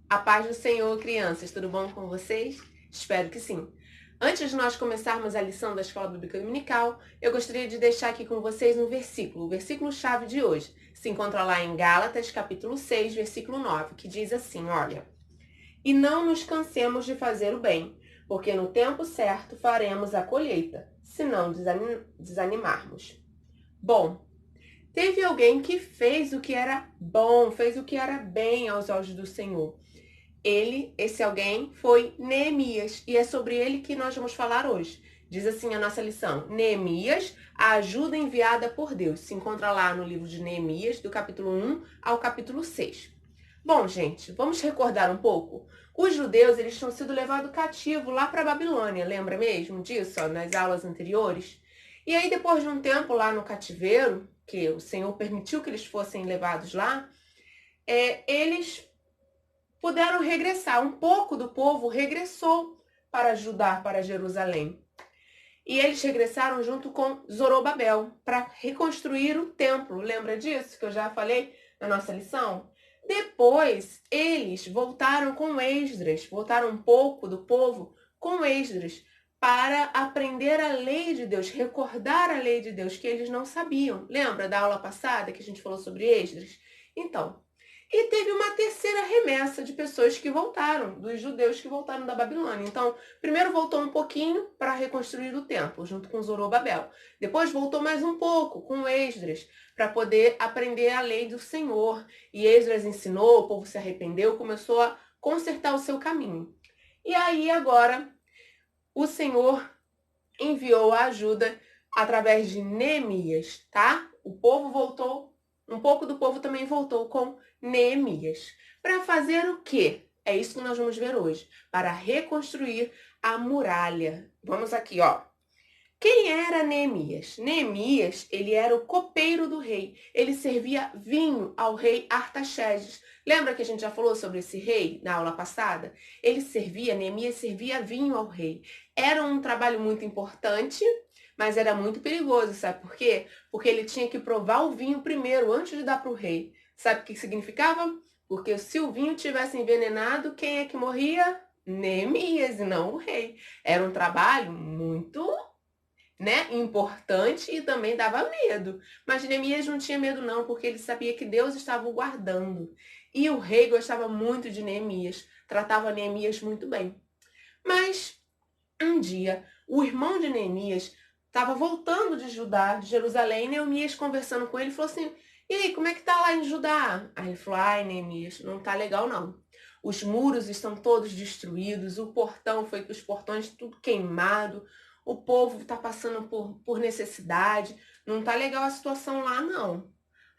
A paz do Senhor, crianças, tudo bom com vocês? Espero que sim. Antes de nós começarmos a lição da Escola Bíblica Dominical, eu gostaria de deixar aqui com vocês um versículo, o versículo-chave de hoje. Se encontra lá em Gálatas, capítulo 6, versículo 9, que diz assim, olha: E não nos cansemos de fazer o bem, porque no tempo certo faremos a colheita, se não desanimarmos. Bom, teve alguém que fez o que era bom, fez o que era bem aos olhos do Senhor. Esse alguém, foi Neemias, e é sobre ele que nós vamos falar hoje. Diz assim a nossa lição: Neemias, a ajuda enviada por Deus. Se encontra lá no livro de Neemias, do capítulo 1 ao capítulo 6. Bom, gente, vamos recordar um pouco? Os judeus, eles tinham sido levados cativo lá para a Babilônia, lembra mesmo disso, ó, nas aulas anteriores? E aí, depois de um tempo lá no cativeiro, que o Senhor permitiu que eles fossem levados lá, eles puderam regressar. Um pouco do povo regressou para Judá, para Jerusalém. E eles regressaram junto com Zorobabel para reconstruir o templo. Lembra disso que eu já falei na nossa lição? Depois, eles voltaram com Esdras, voltaram um pouco do povo com Esdras para aprender a lei de Deus, recordar a lei de Deus que eles não sabiam. Lembra da aula passada que a gente falou sobre Esdras? Então, e teve uma terceira remessa de pessoas que voltaram, dos judeus que voltaram da Babilônia. Então, primeiro voltou um pouquinho para reconstruir o templo, junto com Zorobabel. Depois voltou mais um pouco com Esdras, para poder aprender a lei do Senhor. E Esdras ensinou, o povo se arrependeu, começou a consertar o seu caminho. E aí agora o Senhor enviou a ajuda através de Neemias, tá? O povo voltou, um pouco do povo também voltou com Neemias. Para fazer o quê? É isso que nós vamos ver hoje. Para reconstruir a muralha. Vamos aqui, ó. Quem era Neemias? Neemias, ele era o copeiro do rei. Ele servia vinho ao rei Artaxerxes. Lembra que a gente já falou sobre esse rei na aula passada? Neemias servia vinho ao rei. Era um trabalho muito importante, mas era muito perigoso, sabe por quê? Porque ele tinha que provar o vinho primeiro, antes de dar para o rei. Sabe o que significava? Porque se o vinho tivesse envenenado, quem é que morria? Neemias, e não o rei. Era um trabalho muito, né, importante e também dava medo. Mas Neemias não tinha medo não, porque ele sabia que Deus estava o guardando. E o rei gostava muito de Neemias, tratava Neemias muito bem. Mas um dia, o irmão de Neemias estava voltando de Judá, de Jerusalém, e Neemias conversando com ele, falou assim: "E aí, como é que tá lá em Judá?" Aí ele falou: "Ai, Neemias, não tá legal não. Os muros estão todos destruídos, os portões tudo queimado, o povo está passando por necessidade, não tá legal a situação lá não."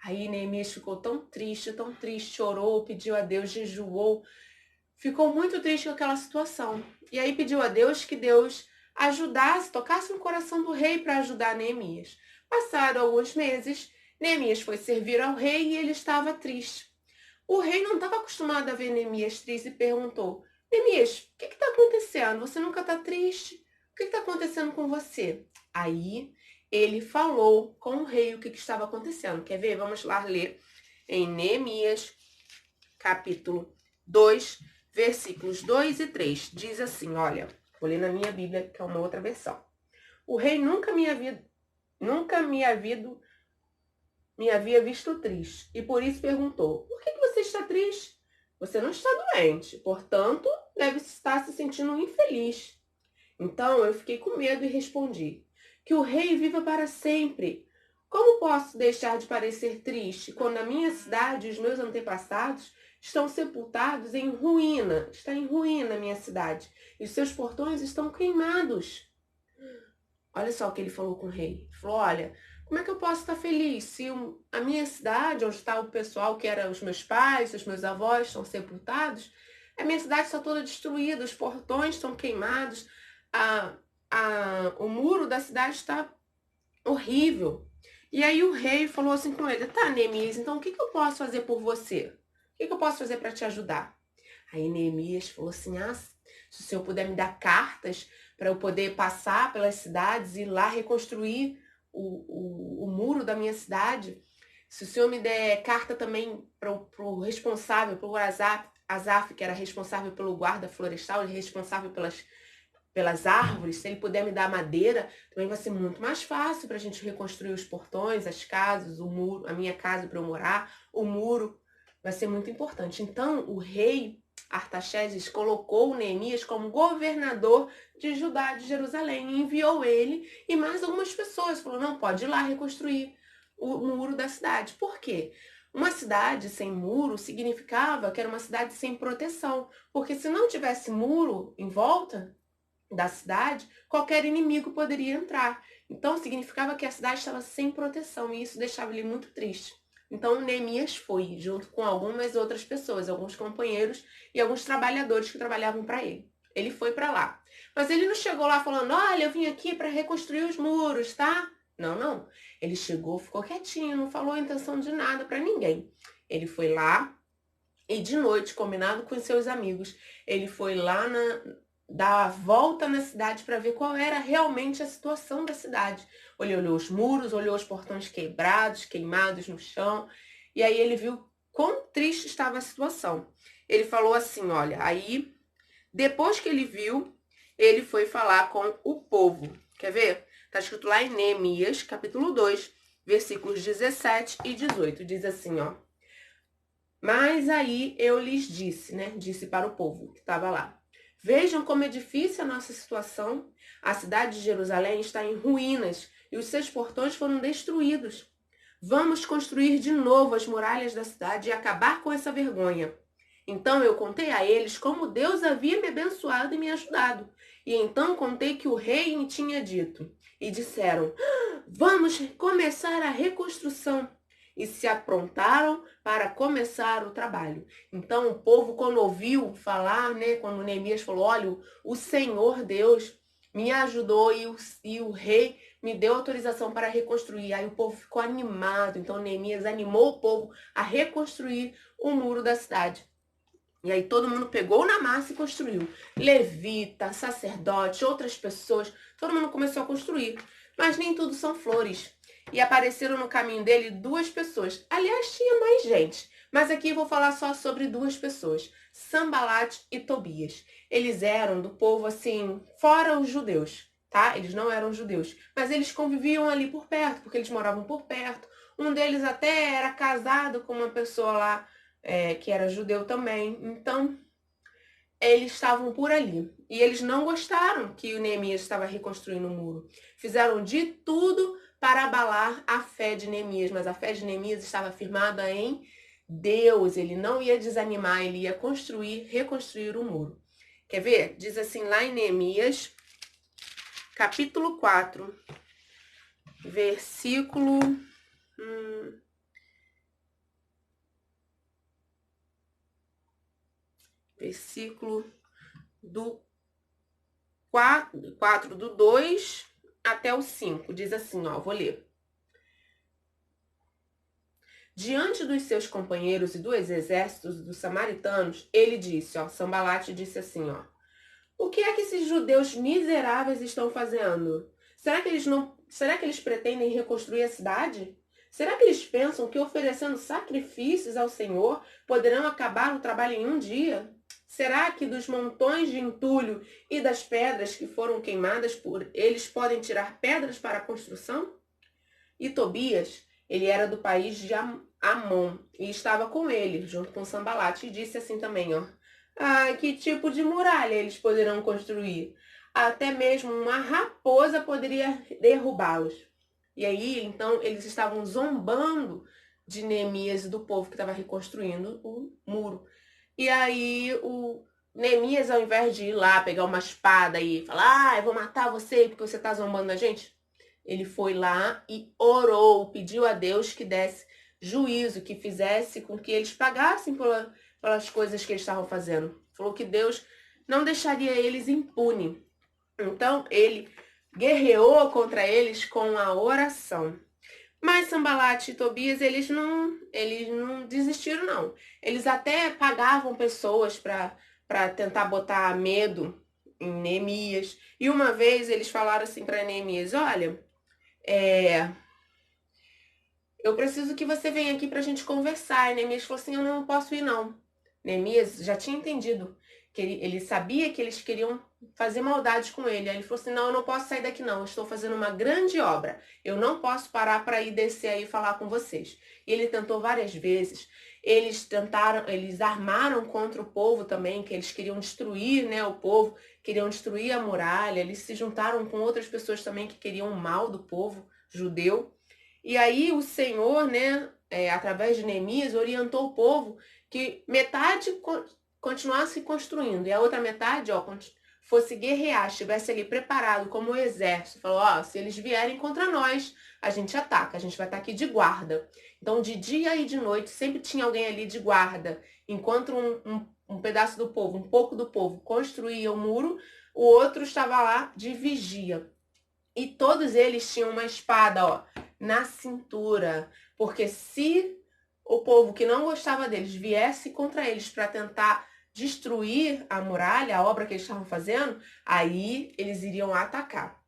Aí Neemias ficou tão triste, chorou, pediu a Deus, jejuou, ficou muito triste com aquela situação. E aí pediu a Deus que Deus ajudasse, tocasse no coração do rei para ajudar Neemias. Passaram alguns meses, Neemias foi servir ao rei e ele estava triste. O rei não estava acostumado a ver Neemias triste e perguntou: "Neemias, o que está acontecendo? Você nunca está triste? O que está acontecendo com você?" Aí ele falou com o rei o que estava acontecendo. Quer ver? Vamos lá ler em Neemias, capítulo 2, versículos 2 e 3. Diz assim, olha, vou ler na minha Bíblia, que é uma outra versão. "O rei nunca me havia visto triste, e por isso perguntou: Por que você está triste? Você não está doente, portanto, deve estar se sentindo infeliz." Então eu fiquei com medo e respondi: "Que o rei viva para sempre. Como posso deixar de parecer triste quando a minha cidade e os meus antepassados estão sepultados em ruína? Está em ruína a minha cidade, e os seus portões estão queimados." Olha só o que ele falou com o rei. Ele falou: "Olha, como é que eu posso estar feliz se a minha cidade, onde está o pessoal que eram os meus pais, os meus avós, estão sepultados? A minha cidade está toda destruída, os portões estão queimados, a, o muro da cidade está horrível." E aí o rei falou assim com ele: "Tá, Neemias, então o que eu posso fazer por você? O que eu posso fazer para te ajudar?" Aí Neemias falou assim: "Ah, se o senhor puder me dar cartas para eu poder passar pelas cidades e ir lá reconstruir o muro da minha cidade. Se o senhor me der carta também para o responsável, para o WhatsApp, Asaf, que era responsável pelo guarda florestal, ele é responsável pelas árvores, se ele puder me dar madeira, também vai ser muito mais fácil para a gente reconstruir os portões, as casas, o muro, a minha casa para eu morar, o muro, vai ser muito importante. Então, o rei Artaxerxes colocou Neemias como governador de Judá, de Jerusalém, e enviou ele e mais algumas pessoas. Falou, não, pode ir lá reconstruir o muro da cidade. Por quê? Uma cidade sem muro significava que era uma cidade sem proteção, porque se não tivesse muro em volta da cidade, qualquer inimigo poderia entrar. Então significava que a cidade estava sem proteção e isso deixava ele muito triste. Então Neemias foi, junto com algumas outras pessoas, alguns companheiros e alguns trabalhadores que trabalhavam para ele. Ele foi para lá. Mas ele não chegou lá falando, olha, eu vim aqui para reconstruir os muros, tá? Não, não. Ele chegou, ficou quietinho, não falou a intenção de nada para ninguém. Ele foi lá e de noite, combinado com seus amigos, ele foi lá dar a volta na cidade para ver qual era realmente a situação da cidade. Ele olhou os muros, olhou os portões quebrados, queimados no chão, e aí ele viu quão triste estava a situação. Ele falou assim, olha, aí depois que ele viu, ele foi falar com o povo. Quer ver? Está escrito lá em Neemias, capítulo 2, versículos 17 e 18. Diz assim, ó. Mas aí eu lhes disse, né? Disse para o povo que estava lá. Vejam como é difícil a nossa situação. A cidade de Jerusalém está em ruínas e os seus portões foram destruídos. Vamos construir de novo as muralhas da cidade e acabar com essa vergonha. Então eu contei a eles como Deus havia me abençoado e me ajudado. E então contei que o rei me tinha dito. E disseram, vamos começar a reconstrução. E se aprontaram para começar o trabalho. Então o povo, quando ouviu falar, né, quando Neemias falou, olha, o Senhor Deus me ajudou e o rei me deu autorização para reconstruir. Aí o povo ficou animado. Então Neemias animou o povo a reconstruir o muro da cidade. E aí todo mundo pegou na massa e construiu. Levita, sacerdote, outras pessoas, todo mundo começou a construir. Mas nem tudo são flores. E apareceram no caminho dele duas pessoas. Aliás, tinha mais gente. Mas aqui eu vou falar só sobre duas pessoas. Sanbalate e Tobias. Eles eram do povo, assim, fora os judeus, tá? Eles não eram judeus. Mas eles conviviam ali por perto, porque eles moravam por perto. Um deles até era casado com uma pessoa lá, que era judeu também. Então, eles estavam por ali. E eles não gostaram que o Neemias estava reconstruindo o muro. Fizeram de tudo para abalar a fé de Neemias. Mas a fé de Neemias estava firmada em Deus. Ele não ia desanimar, ele ia reconstruir o muro. Quer ver? Diz assim lá em Neemias, capítulo 4, versículo... versículo do 4 do 2 até o 5. Diz assim, ó, vou ler. Diante dos seus companheiros e dos exércitos dos samaritanos, ele disse, ó, Sanbalate disse assim, ó, o que é que esses judeus miseráveis estão fazendo? Será que eles pretendem reconstruir a cidade? Será que eles pensam que oferecendo sacrifícios ao Senhor poderão acabar o trabalho em um dia? Será que dos montões de entulho e das pedras que foram queimadas por eles podem tirar pedras para a construção? E Tobias, ele era do país de Amon e estava com ele, junto com Sanbalate, e disse assim também, ó. Que tipo de muralha eles poderão construir? Até mesmo uma raposa poderia derrubá-los. E aí, então, eles estavam zombando de Neemias e do povo que estava reconstruindo o muro. E aí, o Neemias, ao invés de ir lá pegar uma espada e falar, eu vou matar você porque você está zombando da gente, ele foi lá e orou, pediu a Deus que desse juízo, que fizesse com que eles pagassem pelas coisas que eles estavam fazendo. Falou que Deus não deixaria eles impunes. Então, ele guerreou contra eles com a oração. Mas Sanbalate e Tobias, eles não desistiram, não. Eles até pagavam pessoas para tentar botar medo em Neemias. E uma vez eles falaram assim para Neemias, olha, eu preciso que você venha aqui para a gente conversar. E Neemias falou assim, eu não posso ir, não. Neemias já tinha entendido que ele sabia que eles queriam fazer maldade com ele. Aí ele falou assim, não, eu não posso sair daqui não, eu estou fazendo uma grande obra. Eu não posso parar para ir descer aí e falar com vocês. E ele tentou várias vezes. Eles armaram contra o povo também, que eles queriam destruir, né, o povo, queriam destruir a muralha. Eles se juntaram com outras pessoas também que queriam o mal do povo judeu. E aí o Senhor, né, através de Neemias, orientou o povo que metade continuasse construindo e a outra metade, ó, fosse guerrear, estivesse ali preparado como exército. Falou, ó, se eles vierem contra nós, a gente ataca, a gente vai estar aqui de guarda. Então, de dia e de noite, sempre tinha alguém ali de guarda. Enquanto um pedaço do povo, um pouco do povo, construía o muro, o outro estava lá de vigia. E todos eles tinham uma espada, ó, na cintura. Porque se o povo que não gostava deles viesse contra eles para tentar destruir a muralha, a obra que eles estavam fazendo, aí eles iriam atacar.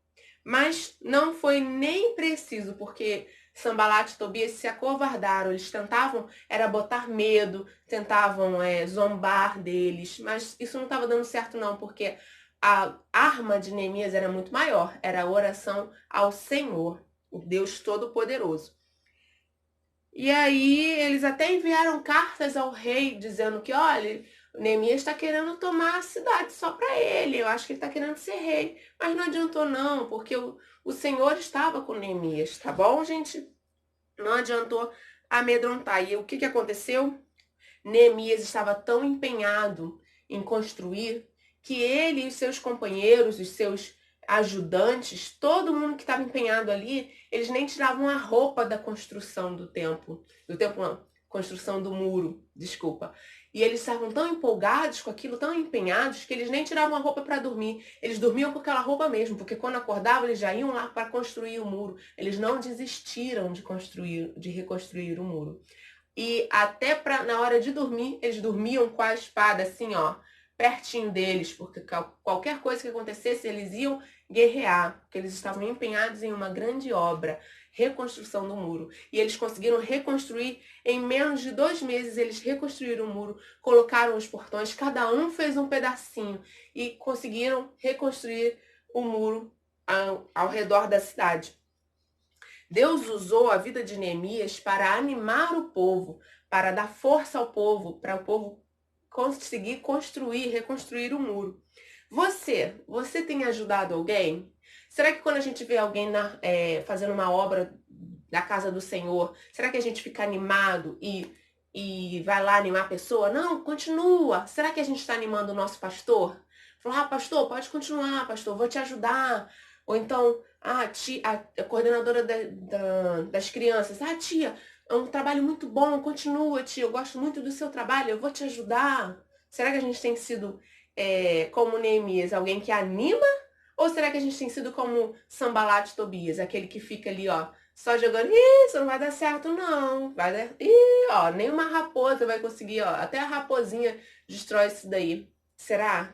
Mas não foi nem preciso, porque Sanbalat e Tobias se acovardaram. Eles tentavam, era botar medo, tentavam zombar deles, mas isso não estava dando certo não, porque a arma de Neemias era muito maior, era a oração ao Senhor, o Deus Todo-Poderoso. E aí eles até enviaram cartas ao rei dizendo que, olha, Neemias está querendo tomar a cidade só para ele, eu acho que ele está querendo ser rei. Mas não adiantou não, porque o Senhor estava com Neemias, tá bom, gente? Não adiantou amedrontar. E o que aconteceu? Neemias estava tão empenhado em construir que ele e os seus companheiros, os seus ajudantes, todo mundo que estava empenhado ali, eles nem tiravam a roupa da construção do templo. Do templo não, construção do muro, desculpa. E eles estavam tão empolgados com aquilo, tão empenhados, que eles nem tiravam a roupa para dormir. Eles dormiam com aquela roupa mesmo, porque quando acordavam eles já iam lá para construir o muro. Eles não desistiram de reconstruir o muro. E até na hora de dormir, eles dormiam com a espada assim, ó, pertinho deles, porque qualquer coisa que acontecesse, eles iam guerrear, porque eles estavam empenhados em uma grande obra, reconstrução do muro. E eles conseguiram reconstruir, em menos de 2 meses, eles reconstruíram o muro, colocaram os portões, cada um fez um pedacinho e conseguiram reconstruir o muro ao redor da cidade. Deus usou a vida de Neemias para animar o povo, para dar força ao povo, para o povo conseguir construir, reconstruir o muro. Você tem ajudado alguém? Será que quando a gente vê alguém fazendo uma obra da casa do Senhor, será que a gente fica animado e vai lá animar a pessoa? Não, continua. Será que a gente está animando o nosso pastor? Falar, pastor, pode continuar, pastor, vou te ajudar. Ou então, a coordenadora das crianças, tia, é um trabalho muito bom, continua, tia, eu gosto muito do seu trabalho, eu vou te ajudar. Será que a gente tem sido como Neemias, alguém que anima? Ou será que a gente tem sido como Sanbalat e Tobias, aquele que fica ali, ó, só jogando, isso não vai dar certo não, vai dar, ó, nem uma raposa vai conseguir, ó, até a raposinha destrói isso daí. Será?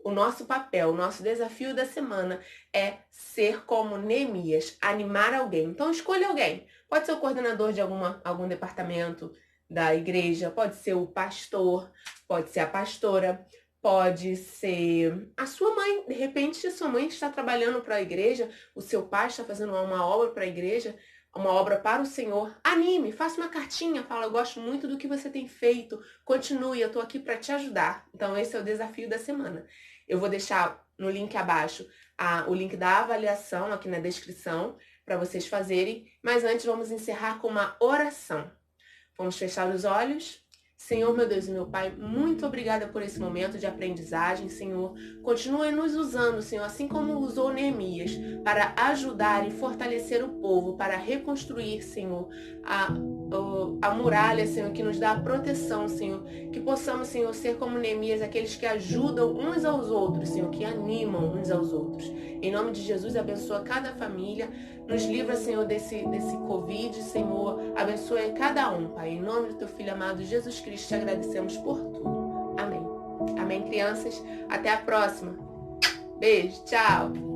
O nosso papel, o nosso desafio da semana é ser como Neemias, animar alguém. Então escolha alguém. Pode ser o coordenador de algum departamento da igreja, pode ser o pastor, pode ser a pastora, pode ser a sua mãe. De repente, a sua mãe está trabalhando para a igreja, o seu pai está fazendo uma obra para a igreja, uma obra para o Senhor. Anime, faça uma cartinha, fala, eu gosto muito do que você tem feito, continue, eu estou aqui para te ajudar. Então esse é o desafio da semana. Eu vou deixar no link abaixo o link da avaliação aqui na descrição para vocês fazerem. Mas antes vamos encerrar com uma oração. Vamos fechar os olhos. Senhor, meu Deus e meu Pai, muito obrigada por esse momento de aprendizagem, Senhor. Continue nos usando, Senhor, assim como usou Neemias, para ajudar e fortalecer o povo, para reconstruir, Senhor, a muralha, Senhor, que nos dá a proteção, Senhor. Que possamos, Senhor, ser como Neemias, aqueles que ajudam uns aos outros, Senhor, que animam uns aos outros. Em nome de Jesus, abençoa cada família. Nos livra, Senhor, desse Covid, Senhor. Abençoe cada um, Pai. Em nome do Teu Filho amado, Jesus Cristo, te agradecemos por tudo. Amém. Amém, crianças. Até a próxima. Beijo. Tchau.